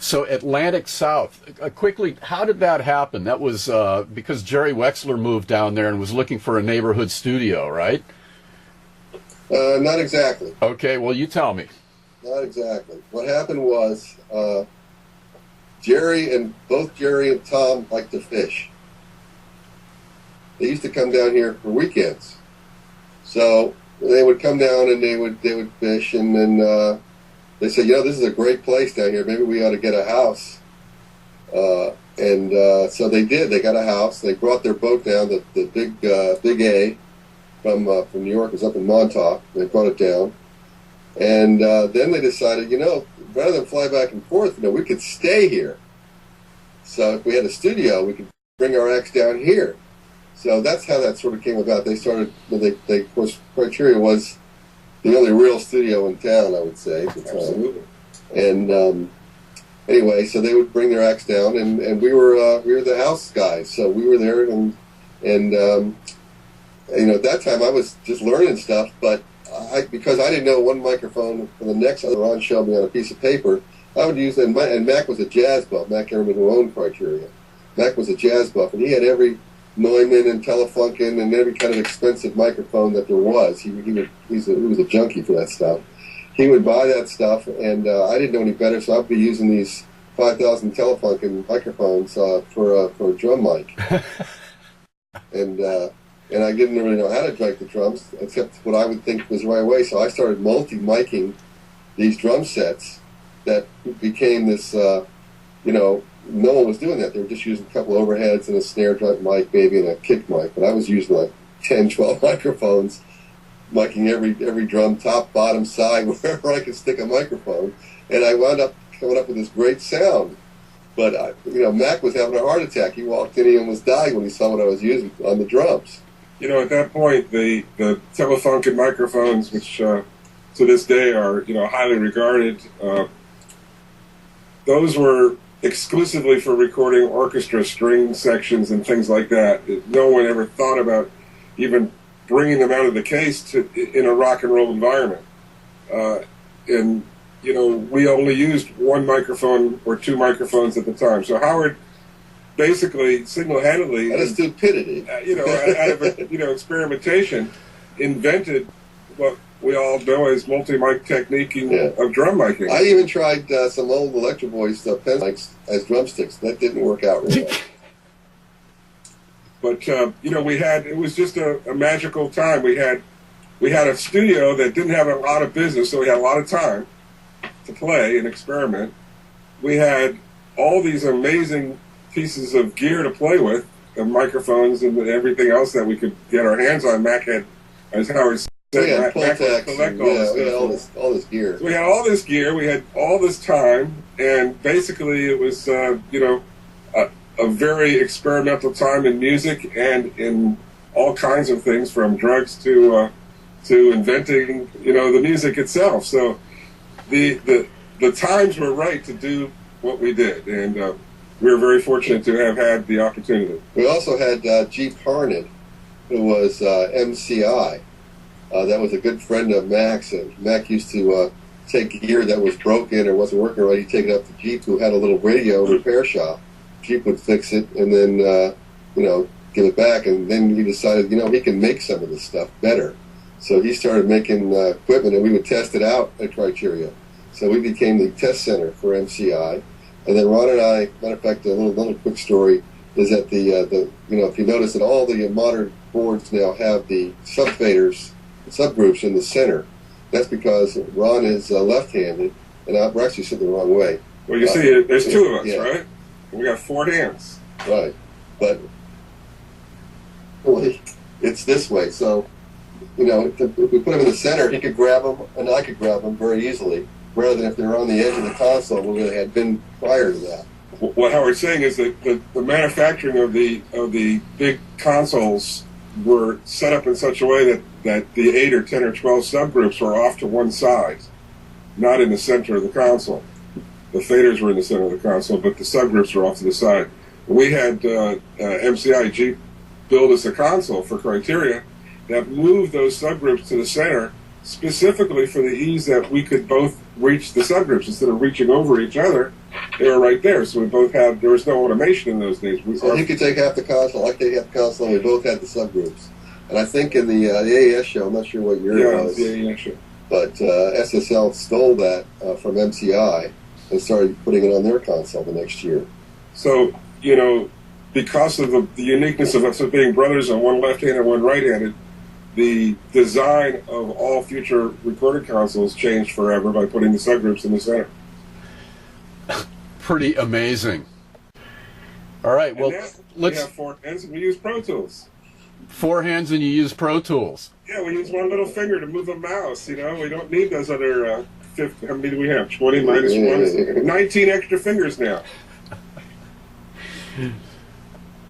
So Atlantic South, quickly, how did that happen? That was because Jerry Wexler moved down there and was looking for a neighborhood studio, right? Not exactly. Okay, well, you tell me. Not exactly. What happened was both Jerry and Tom liked to fish. They used to come down here for weekends. So they would come down and they would fish, and then they said, this is a great place down here. Maybe we ought to get a house. So they did. They got a house. They brought their boat down, the Big A from New York. It was up in Montauk. They brought it down. And then they decided, rather than fly back and forth, we could stay here. So if we had a studio, we could bring our acts down here. So that's how that sort of came about. They started, of course, Criteria was the only real studio in town, I would say, at the time. Absolutely. And anyway, so they would bring their acts down, and we were the house guys. So we were there, and at that time I was just learning stuff, but because I didn't know one microphone from the next other Ron showed me on a piece of paper, I would use and Mac was a jazz buff. Mac Ehrman, who owned Criteria, Mac was a jazz buff, and he had every Neumann and Telefunken and every kind of expensive microphone that there was. He was a junkie for that stuff. He would buy that stuff, and I didn't know any better, so I'd be using these 5,000 Telefunken microphones for a drum mic. And I didn't really know how to drag the drums, except what I would think was the right way. So I started multi-miking these drum sets that became this, no one was doing that. They were just using a couple overheads and a snare drum mic, maybe, and a kick mic. But I was using like 10, 12 microphones, miking every drum, top, bottom, side, wherever I could stick a microphone. And I wound up coming up with this great sound. But, Mac was having a heart attack. He walked in, he almost died when he saw what I was using on the drums. At that point, the Telefunken microphones, which to this day are, highly regarded, those were exclusively for recording orchestra string sections and things like that. No one ever thought about even bringing them out of the case in a rock and roll environment. We only used one microphone or two microphones at the time. So Howard basically single-handedly, out of stupidity, out of experimentation, invented what we all know as multi-mic technique of drum miking. I even tried some old Electro Voice pen mics as drumsticks. That didn't work out really well. But it was just a magical time. We had a studio that didn't have a lot of business, so we had a lot of time to play and experiment. We had all these amazing pieces of gear to play with, microphones and everything else that we could get our hands on. Mac had, as Howard said, Mac would collect all this stuff. We had all this gear. So we had all this gear, we had all this time, and basically it was, a very experimental time in music and in all kinds of things, from drugs to inventing, the music itself. So the times were right to do what we did, and we were very fortunate to have had the opportunity. We also had Jeep Harned, who was MCI. That was a good friend of Mac's, and Mac used to take gear that was broken or wasn't working right. He'd take it up to Jeep, who had a little radio repair shop. Jeep would fix it and then, give it back. And then he decided, he can make some of this stuff better. So he started making equipment, and we would test it out at Criteria. So we became the test center for MCI. And then Ron and I, matter of fact, a little quick story is that if you notice that all the modern boards now have the subfaders, subgroups in the center. That's because Ron is left-handed, and we're actually sitting the wrong way. Well, you see, there's two of us, right? We got four hands. Right, but it's this way. So, if we put him in the center, he could grab them, and I could grab them very easily, rather than if they were on the edge of the console where they had been prior to that. What Howard's saying is that the manufacturing of the big consoles were set up in such a way that the 8 or 10 or 12 subgroups were off to one side, not in the center of the console. The faders were in the center of the console, but the subgroups were off to the side. We had MCIG build us a console for Criteria that moved those subgroups to the center specifically for the ease that we could both reach the subgroups. Instead of reaching over each other, they were right there. So we both had. There was no automation in those days. So he could take half the console, I could take half the console, and we both had the subgroups. And I think in the AES show, I'm not sure what year it was, the AES show. but SSL stole that from MCI and started putting it on their console the next year. So, because of the uniqueness of us being brothers on one left-handed and one right-handed, the design of all future recording consoles changed forever by putting the subgroups in the center. Pretty amazing. All right, well, we have 4 hands and we use Pro Tools. 4 hands and you use Pro Tools. Yeah, we use one little finger to move a mouse. We don't need those other 50. How many do we have? 20 minus 1? 19 extra fingers now.